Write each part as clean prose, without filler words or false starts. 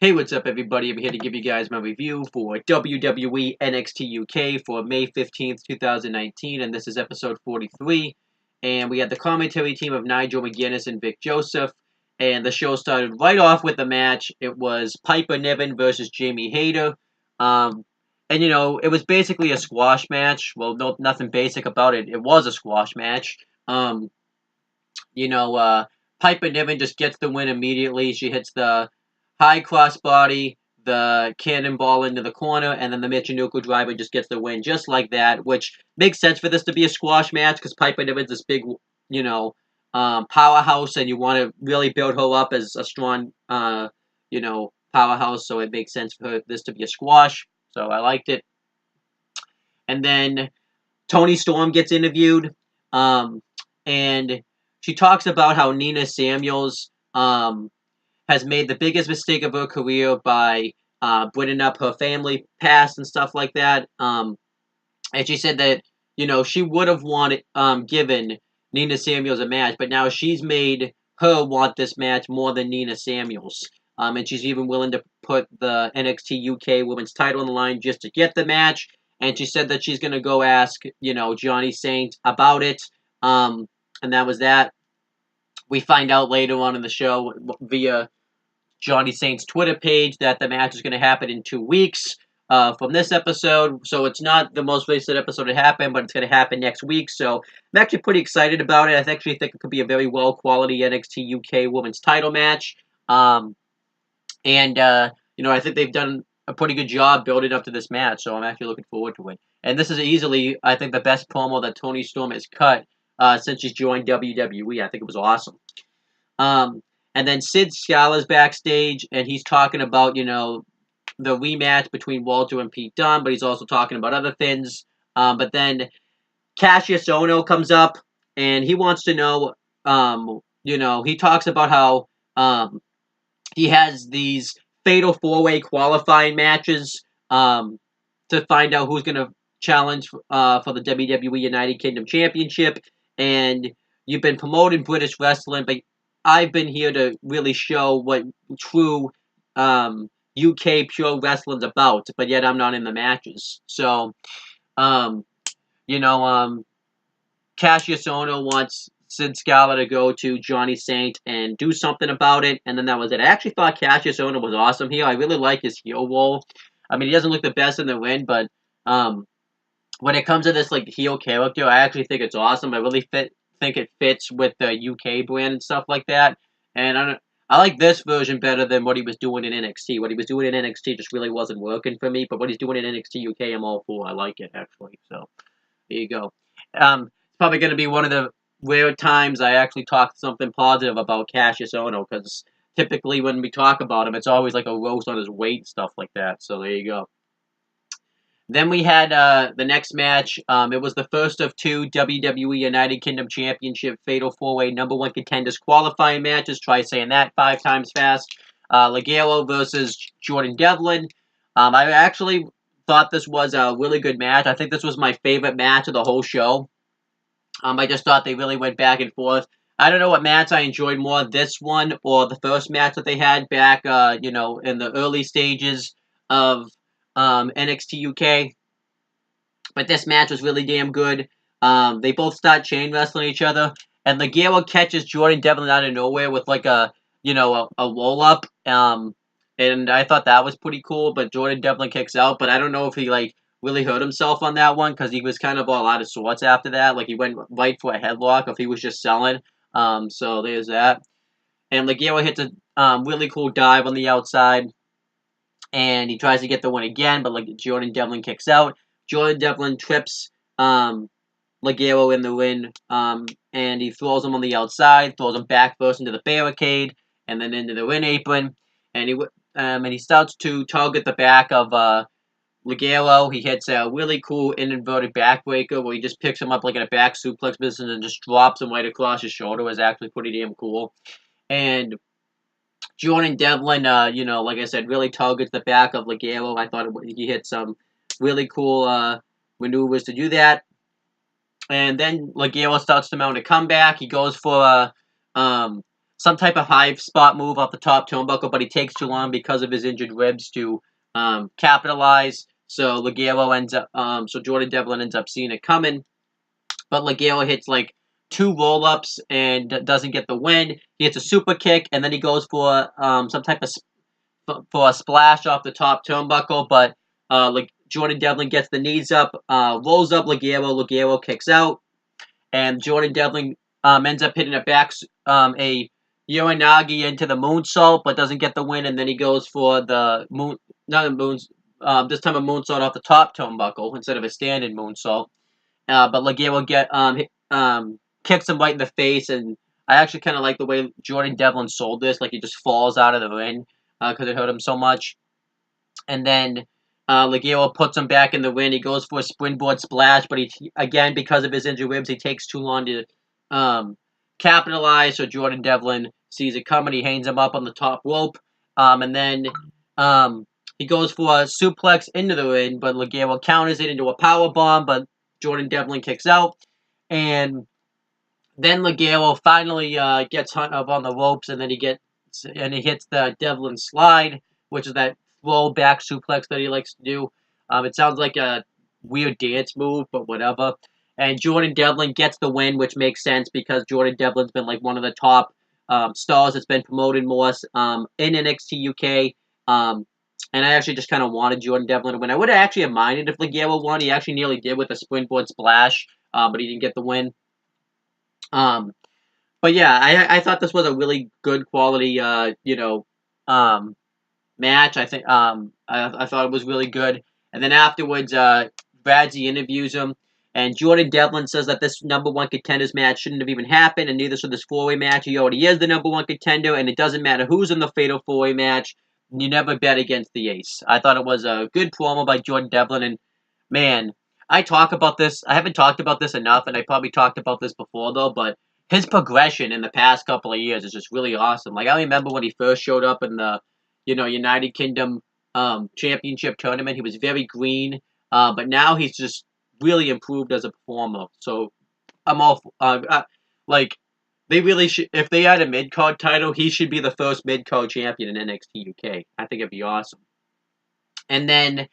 Hey, what's up, everybody? I'm here to give you guys my review for WWE NXT UK for May 15th, 2019, and this is episode 43. And we had the commentary team of Nigel McGuinness and Vic Joseph, and the show started right off with the match. It was Piper Niven versus Jamie Hayter. And, it was basically a squash match. Well, nothing basic about it. It was a squash match. You know, Piper Niven just gets the win immediately. She hits the high crossbody, the cannonball into the corner, and then the Michinoku driver just gets the win just like that, which makes sense for this to be a squash match because Piper Niven's this big, powerhouse, and you want to really build her up as a strong, powerhouse, so it makes sense for this to be a squash, so I liked it. And then Toni Storm gets interviewed, and she talks about how Nina Samuels, has made the biggest mistake of her career by bringing up her family past and stuff like that. And she said that, she would have given Nina Samuels a match, but now she's made her want this match more than Nina Samuels. And she's even willing to put the NXT UK women's title on the line just to get the match. And she said that she's going to go ask, Johnny Saint about it. And that was that. We find out later on in the show via Johnny Saint's Twitter page that the match is going to happen in 2 weeks from this episode. So it's not the most recent episode to happen, but it's going to happen next week. So I'm actually pretty excited about it. I actually think it could be a very well-quality NXT UK Women's title match. I think they've done a pretty good job building up to this match. So I'm actually looking forward to it. And this is easily, I think, the best promo that Toni Storm has cut since she's joined WWE. I think it was awesome. And then Sid Scala's backstage, and he's talking about, the rematch between Walter and Pete Dunne, but he's also talking about other things. But then Kassius Ohno comes up, and he wants to know, he talks about how he has these fatal four-way qualifying matches to find out who's going to challenge for the WWE United Kingdom Championship. And you've been promoting British wrestling, but I've been here to really show what true UK pure wrestling's about, but yet I'm not in the matches. So, Kassius Ohno wants Sid Scala to go to Johnny Saint and do something about it, and then that was it. I actually thought Kassius Ohno was awesome here. I really like his heel role. I mean, he doesn't look the best in the ring, but when it comes to this heel character, I actually think it's awesome. I really think it fits with the UK brand and stuff like that. And I like this version better than what he was doing in NXT. What he was doing in NXT just really wasn't working for me, but what he's doing in NXT UK, I'm all for. I like it, actually. So, there you go. It's probably going to be one of the rare times I actually talk something positive about Kassius Ohno, because typically when we talk about him, it's always like a roast on his weight and stuff like that. So, there you go. Then we had the next match. It was the first of two WWE United Kingdom Championship Fatal 4-Way number one contenders qualifying matches. Try saying that 5 times fast. Leggero versus Jordan Devlin. I actually thought this was a really good match. I think this was my favorite match of the whole show. I just thought they really went back and forth. I don't know what match I enjoyed more, this one or the first match that they had back, in the early stages of NXT UK. But this match was really damn good. They both start chain wrestling each other, and Leggero catches Jordan Devlin out of nowhere with a roll up. And I thought that was pretty cool. But Jordan Devlin kicks out. But I don't know if he really hurt himself on that one, because he was kind of all out of sorts after that. He went right for a headlock, if he was just selling. So there's that. And Leggero hits a really cool dive on the outside. And he tries to get the win again, but Jordan Devlin kicks out. Jordan Devlin trips Leggero in the ring, and he throws him on the outside, throws him back first into the barricade, and then into the ring apron. And he starts to target the back of Leggero. He hits a really cool inverted backbreaker where he just picks him up in a back suplex position and just drops him right across his shoulder. It was actually pretty damn cool. And Jordan Devlin, like I said, really targets the back of Leggero. I thought he hit some really cool maneuvers to do that. And then Leggero starts to mount a comeback. He goes for a some type of high spot move off the top turnbuckle, but he takes too long because of his injured ribs to capitalize. So Leggero ends up, so Jordan Devlin ends up seeing it coming, but Leggero hits like 2 roll-ups and doesn't get the win. He hits a super kick, and then he goes for some type of for a splash off the top turnbuckle, but like Jordan Devlin gets the knees up, rolls up Leggero kicks out, and Jordan Devlin ends up hitting a Uranagi into the moonsault, but doesn't get the win, and then he goes for the this time a moonsault off the top turnbuckle instead of a standing moonsault. But Leggero kicks him right in the face, and I actually kind of like the way Jordan Devlin sold this, like he just falls out of the ring because it hurt him so much. And then Leggero puts him back in the ring. He goes for a springboard splash, but again, because of his injured ribs, he takes too long to capitalize. So Jordan Devlin sees it coming. He hangs him up on the top rope, and then he goes for a suplex into the ring, but Leggero counters it into a power bomb, but Jordan Devlin kicks out, and then Leggero finally gets hung up on the ropes, and then he hits the Devlin slide, which is that throw back suplex that he likes to do. It sounds like a weird dance move, but whatever. And Jordan Devlin gets the win, which makes sense because Jordan Devlin's been like one of the top stars that's been promoted more in NXT UK. And I actually just kind of wanted Jordan Devlin to win. I would have actually minded if Leggero won. He actually nearly did with a springboard splash, but he didn't get the win. But yeah, I thought this was a really good quality, match. I think I thought it was really good. And then afterwards, Radzi interviews him, and Jordan Devlin says that this number 1 contenders match shouldn't have even happened, and neither should this 4-way match. He already is the number 1 contender, and it doesn't matter who's in the fatal 4-way match. You never bet against the ace. I thought it was a good promo by Jordan Devlin, and man, I talk about this. I haven't talked about this enough, and I probably talked about this before though, but his progression in the past couple of years is just really awesome. Like I remember when he first showed up in the, United Kingdom Championship tournament, he was very green, but now he's just really improved as a performer. So I'm all like they really should. If they had a mid card title, he should be the first mid card champion in NXT UK. I think it'd be awesome. And then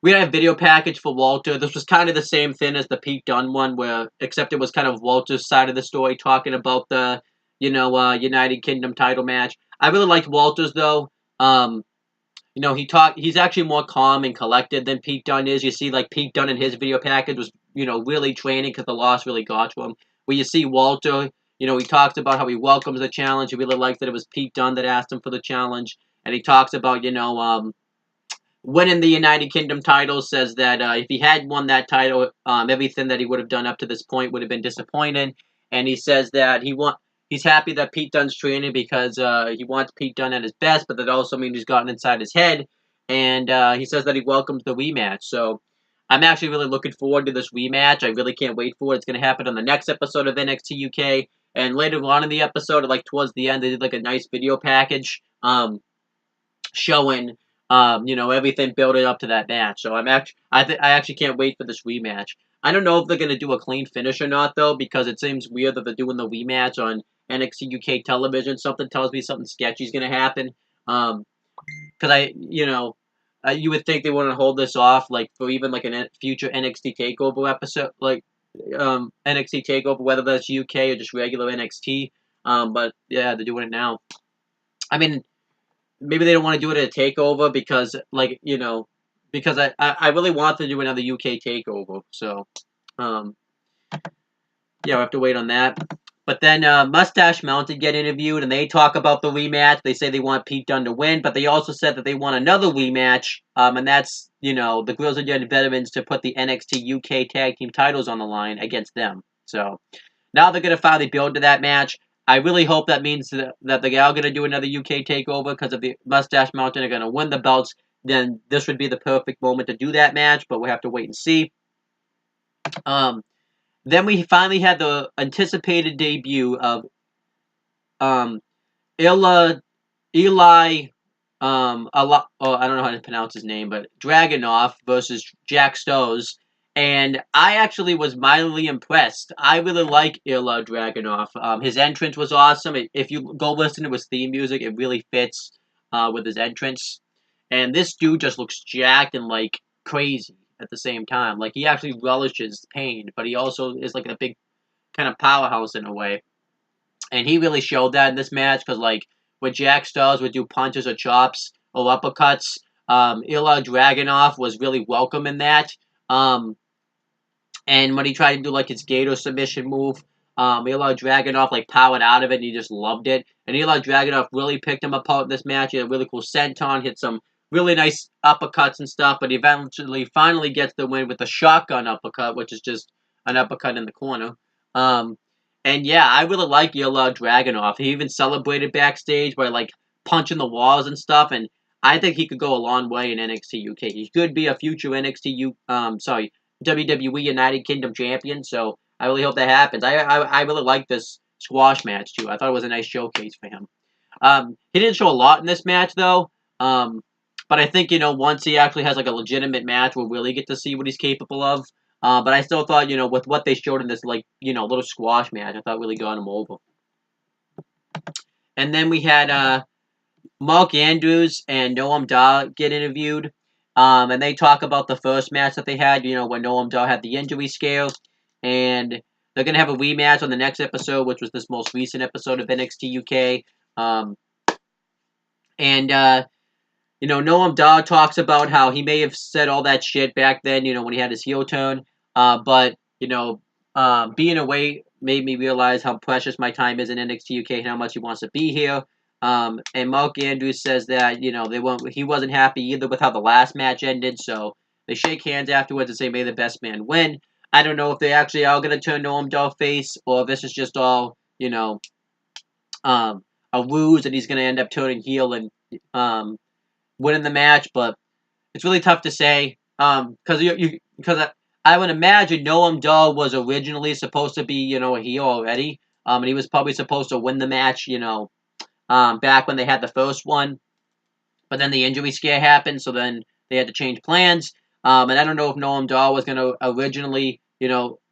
we had a video package for Walter. This was kind of the same thing as the Pete Dunne one, except it was kind of Walter's side of the story, talking about the United Kingdom title match. I really liked Walter's though. He's actually more calm and collected than Pete Dunne is. You see, like, Pete Dunne in his video package was, really training because the loss really got to him. Where you see Walter, he talks about how he welcomes the challenge. He really likes that it was Pete Dunne that asked him for the challenge. And he talks about, winning the United Kingdom title, says that if he had won that title, everything that he would have done up to this point would have been disappointing. And he says that he's happy that Pete Dunne's training because he wants Pete Dunne at his best, but that also means he's gotten inside his head. And he says that he welcomes the rematch. So I'm actually really looking forward to this rematch. I really can't wait for it. It's going to happen on the next episode of NXT UK. And later on in the episode, like towards the end, they did like a nice video package showing everything building up to that match. So I actually can't wait for this rematch. I don't know if they're going to do a clean finish or not, though, because it seems weird that they're doing the rematch on NXT UK television. Something tells me something sketchy is going to happen. Because you would think they want to hold this off, like, for even, like, a future NXT TakeOver episode, like, NXT TakeOver, whether that's UK or just regular NXT. But, yeah, they're doing it now. I mean, maybe they don't want to do it at a TakeOver because, because I really want to do another UK TakeOver. So, we'll have to wait on that. But then Mustache Mountain get interviewed, and they talk about the rematch. They say they want Pete Dunne to win, but they also said that they want another rematch, and that's, the Grizzled Young Veterans to put the NXT UK Tag Team titles on the line against them. So, now they're going to finally build to that match. I really hope that means that they are going to do another UK takeover, because if the Mustache Mountain are going to win the belts, then this would be the perfect moment to do that match, but we'll have to wait and see. Then we finally had the anticipated debut of Eli, I don't know how to pronounce his name, but Dragunov versus Jaxtoes. And I actually was mildly impressed. I really like Ilya Dragunov. His entrance was awesome. If you go listen to his theme music, it really fits with his entrance. And this dude just looks jacked and like crazy at the same time. Like he actually relishes pain, but he also is like a big kind of powerhouse in a way. And he really showed that in this match because like when Jaxtoes would do punches or chops or uppercuts, Ilya Dragunov was really welcome in that. Um, and when he tried to do like his Gator submission move, Ilya Dragunov like powered out of it and he just loved it. And Ilya Dragunov really picked him apart in this match. He had a really cool senton, hit some really nice uppercuts and stuff, but he eventually finally gets the win with a shotgun uppercut, which is just an uppercut in the corner. Um, and yeah, I really like Ilya Dragunov. He even celebrated backstage by like punching the walls and stuff, and I think he could go a long way in NXT UK. He could be a future WWE United Kingdom champion. So I really hope that happens. I really like this squash match too. I thought it was a nice showcase for him. He didn't show a lot in this match though. But I think once he actually has like a legitimate match, we'll really get to see what he's capable of. But I still thought with what they showed in this like little squash match, I thought really got him over. And then we had Mark Andrews and Noam Dar get interviewed. And they talk about the first match that they had, when Noam Dar had the injury scare. And they're going to have a rematch on the next episode, which was this most recent episode of NXT UK. Noam Dar talks about how he may have said all that shit back then, when he had his heel turn. But being away made me realize how precious my time is in NXT UK and how much he wants to be here. And Mark Andrews says that he wasn't happy either with how the last match ended, so they shake hands afterwards and say may the best man win. I don't know if they actually are going to turn Noam Dar face or if this is just all a ruse and he's going to end up turning heel and winning the match. But it's really tough to say because I would imagine Noam Dar was originally supposed to be a heel already, and he was probably supposed to win the match back when they had the first one, but then the injury scare happened, so then they had to change plans. And I don't know if Noam Dar was going to originally,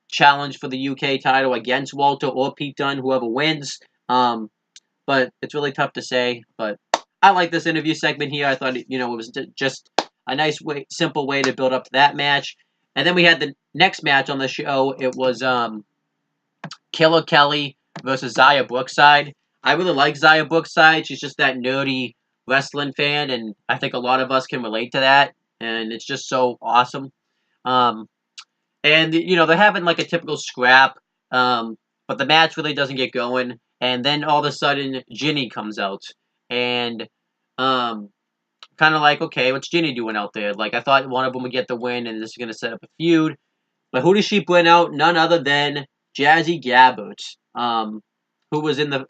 challenge for the UK title against Walter or Pete Dunne, whoever wins. But it's really tough to say. But I like this interview segment here. I thought, it was just a nice way, simple way to build up to that match. And then we had the next match on the show. It was Killer Kelly versus Xia Brookside. I really like Xia Brookside. She's just that nerdy wrestling fan, and I think a lot of us can relate to that. And it's just so awesome. And they're having like a typical scrap, but the match really doesn't get going. And then all of a sudden, Ginny comes out, and kind of like, okay, what's Ginny doing out there? Like I thought one of them would get the win, and this is gonna set up a feud. But who does she bring out? None other than Jazzy Gabbert, who was in the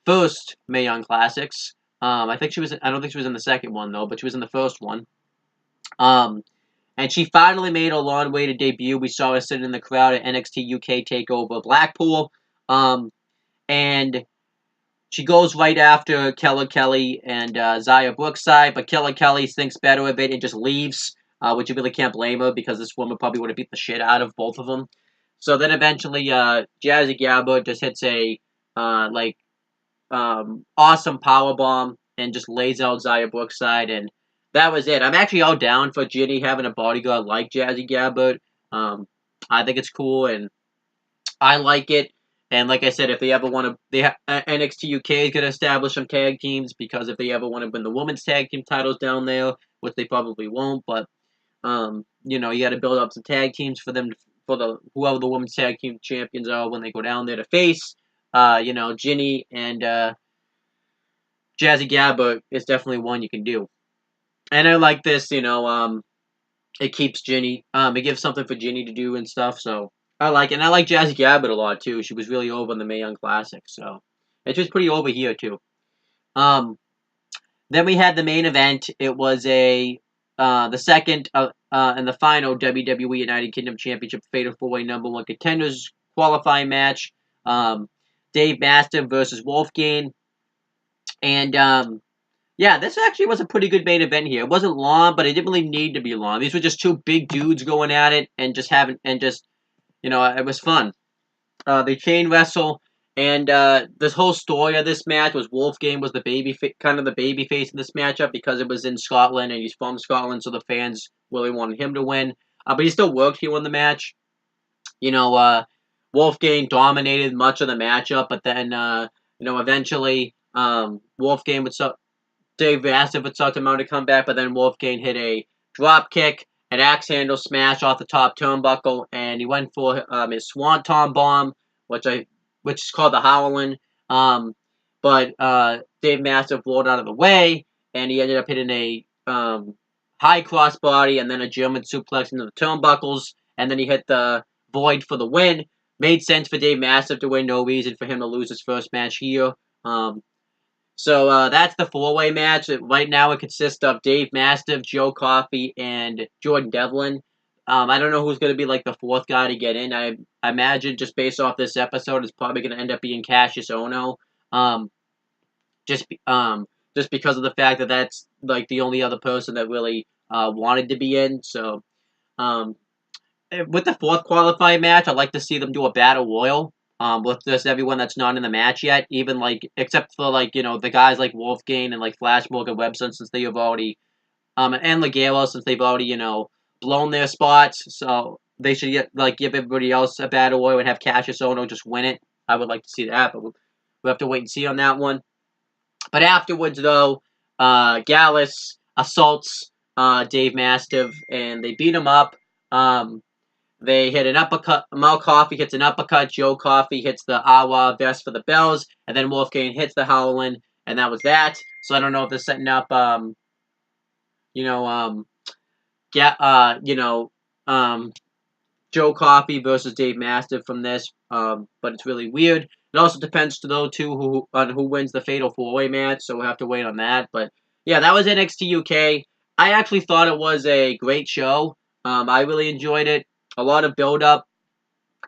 first Mae Young Classics. I think she was. I don't think she was in the second one though, but she was in the first one. And she finally made a long way to debut. We saw her sitting in the crowd at NXT UK Takeover Blackpool, and she goes right after Killer Kelly and Xia Brookside, but Killer Kelly thinks better of it and just leaves, which you really can't blame her because this woman probably would have beat the shit out of both of them. So then eventually, Jazzy Gabbert just hits a awesome powerbomb and just lays out Xia Brookside, and that was it. I'm actually all down for Ginny having a bodyguard like Jazzy Gabbert. I think it's cool, and I like it. And like I said, if they ever want to, NXT UK is going to establish some tag teams because if they ever want to win the women's tag team titles down there, which they probably won't, but you got to build up some tag teams for them for whoever the women's tag team champions are when they go down there to face. Ginny and Jazzy Gabbert is definitely one you can do. And I like this, it keeps Ginny, it gives something for Ginny to do and stuff, so I like it. And I like Jazzy Gabbert a lot, too. She was really over in the Mae Young Classic, so it's just pretty over here, too. Then we had the main event. It was the second and the final WWE United Kingdom Championship Fatal 4-Way Number 1 Contenders qualifying match. Dave Mastiff versus Wolfgang. And, Yeah, this actually was a pretty good main event here. It wasn't long, but it didn't really need to be long. These were just two big dudes going at it and just it was fun. They chain wrestle, and this whole story of this match was Wolfgang was the kind of the baby face in this matchup because it was in Scotland and he's from Scotland, so the fans really wanted him to win. But he still worked here in the match. Wolfgang dominated much of the matchup, but then eventually Wolfgang would Dave Mastiff would suck him out to come back, but then Wolfgang hit a drop kick, an axe handle smash off the top turnbuckle, and he went for his Swanton bomb, which is called the Howlin'. But Dave Mastiff rolled out of the way, and he ended up hitting a high crossbody and then a German suplex into the turnbuckles, and then he hit the Void for the win. Made sense for Dave Mastiff to win, no reason for him to lose his first match here. So that's the four-way match. Right now it consists of Dave Mastiff, Joe Coffey, and Jordan Devlin. I don't know who's going to be like the fourth guy to get in. I imagine just based off this episode, it's probably going to end up being Kassius Ohno. Just because of the fact that that's like the only other person that really wanted to be in. So with the fourth qualifying match, I'd like to see them do a battle royal. With just everyone that's not in the match yet, even except for the guys like Wolfgang and like Flash Morgan Webster, since they have already and Leggero, since they've already blown their spots, so they should give everybody else a battle royal and have Kassius Ohno just win it. I would like to see that, but we'll have to wait and see on that one. But afterwards, though, Gallus assaults Dave Mastiff and they beat him up. They hit an uppercut. Mel Coffey hits an uppercut. Joe Coffey hits the Awa vest for the bells. And then Wolfgang hits the Howlin'. And that was that. So I don't know if they're setting up, Joe Coffey versus Dave Mastiff from this. But it's really weird. It also depends to those two on who wins the Fatal 4-Way match. So we'll have to wait on that. But yeah, that was NXT UK. I actually thought it was a great show. I really enjoyed it. A lot of build-up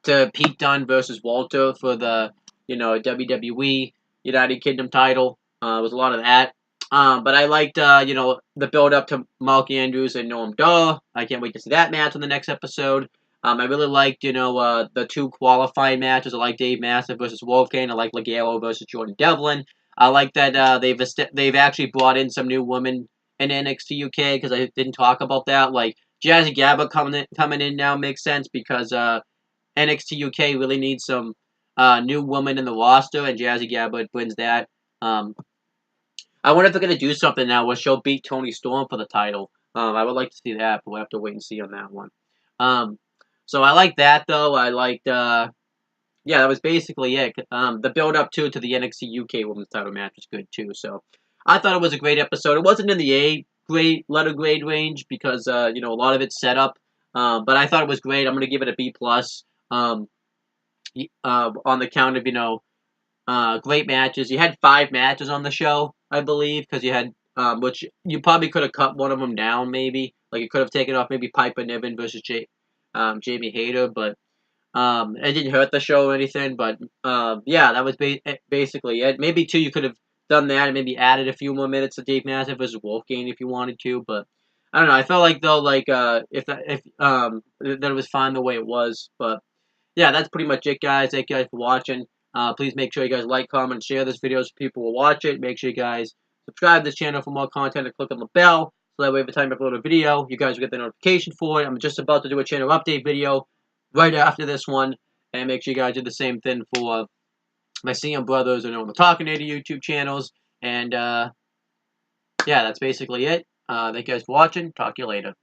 to Pete Dunne versus Walter for the, WWE United Kingdom title. There was a lot of that. But I liked, the build-up to Mark Andrews and Noam Dar. I can't wait to see that match on the next episode. I really liked, the two qualifying matches. I like Dave Mastiff versus Wolfgang. I like Leggero versus Jordan Devlin. I like that they've actually brought in some new women in NXT UK because I didn't talk about that. Like, Jazzy Gabba coming in now makes sense because NXT UK really needs some new woman in the roster, and Jazzy Gabba wins that. I wonder if they're going to do something now where she'll beat Toni Storm for the title. I would like to see that, but we'll have to wait and see on that one. So I like that, though. I liked, that was basically it. The build-up, to the NXT UK Women's title match was good, too. So I thought it was a great episode. It wasn't in the letter grade range because, a lot of it's set up. But I thought it was great. I'm going to give it a B+. On the count of, great matches. You had 5 matches on the show, I believe, because you had, which you probably could have cut one of them down, maybe. Like, you could have taken off maybe Piper Niven versus Jamie Hayter, but it didn't hurt the show or anything. But, that was basically it. Maybe, too, you could have done that and maybe added a few more minutes to Dave Mastiff versus Wolfgang if you wanted to, but I don't know. I felt like, though, if that it was fine the way it was, but yeah, that's pretty much it, guys. Thank you guys for watching. Please make sure you guys like, comment, and share this video so people will watch it. Make sure you guys subscribe to this channel for more content and click on the bell so that way every time I upload a video, you guys will get the notification for it. I'm just about to do a channel update video right after this one, and make sure you guys do the same thing for my CM Brothers and the Talking Lady YouTube channels. And that's basically it. Thank you guys for watching. Talk to you later.